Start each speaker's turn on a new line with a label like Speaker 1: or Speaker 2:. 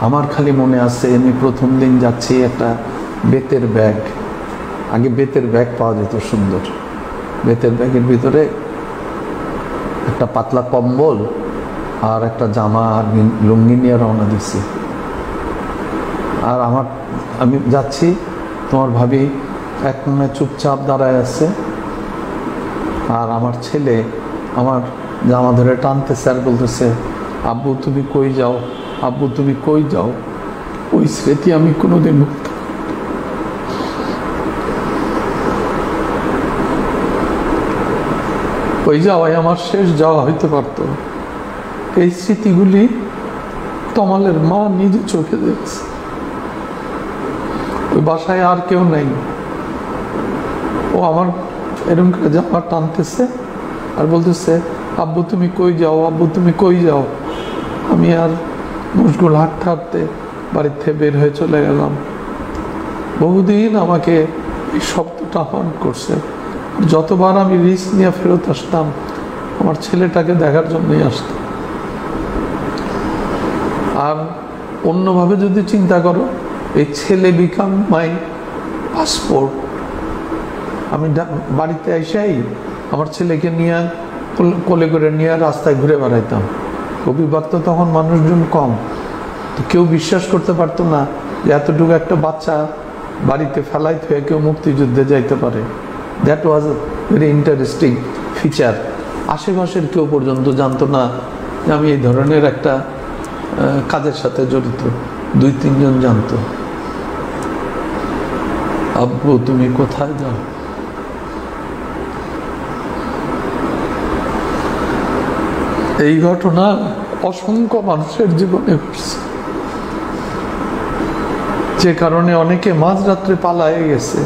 Speaker 1: আমার খালি মনে আছে আমি প্রথম দিন যাচ্ছি, একটা বেতের ব্যাগ, আগে বেতের ব্যাগ পাওয়া যেত সুন্দর, বেতের ব্যাগের ভিতরে একটা পাতলা কম্বল আর একটা জামা আর লুঙ্গি নিয়ে রওনা দিচ্ছি। আর আমি যাচ্ছি, তোমার ভাবি এক কোণে চুপচাপ দাঁড়ায় আছে, আর আমার ছেলে আমার জামা ধরে টানতেছে আর বলতেছে, আব্বু তুমি কই যাও, আব্বু তুমি কই যাও। ওই স্মৃতি আমি কোনোদিন মুক্ত, ওই যাওয়াই আমার শেষ যাওয়া হইতে পারত। এই স্মৃতিগুলি তমালের মা নিজে চোখে দেখছে। ওই বাসায় আর কেউ নাই, ও আমার এরকম করে জামা টানতেছে আর বলতেছে, আব্বু তুমি কই যাও, আব্বু তুমি কই যাও। আমি আর মুশগুল হাঁটতে হাঁটতে বাড়ির থেকে বের হয়ে চলে গেলাম। বহুদিন আমাকে এই শব্দটা আহ্বান করছে। যতবার আমি রিস্ক নিয়ে ফেরত আসতাম, আমার ছেলেটাকে দেখার জন্যই আসতাম। আর অন্যভাবে যদি চিন্তা করো, এই ছেলে বিকাম মাই পাসপোর্ট। আমি বাড়িতে এসেই আমার ছেলেকে নিয়ে কোলে করে নিয়ে রাস্তায় ঘুরে বেড়াইতাম। রবিবার তো তখন মানুষজন কম, তো কেউ বিশ্বাস করতে পারতো না যে এতটুকু একটা বাচ্চা বাড়িতে ফেলাই থেকে কেউ মুক্তিযুদ্ধে যাইতে পারে। That was a very interesting feature. আশেপাশের কেউ পর্যন্ত জানতো না যে আমি এই ধরনের একটা কাজের সাথে জড়িত। 2-3 জন জানতো। আব্বু তুমি কোথায় যাও। এই ঘটনা অসংখ্য মানুষের জীবনে ঘটছে, যে কারণে অনেকে মাঝরাত্রে পালায়ে গেছে।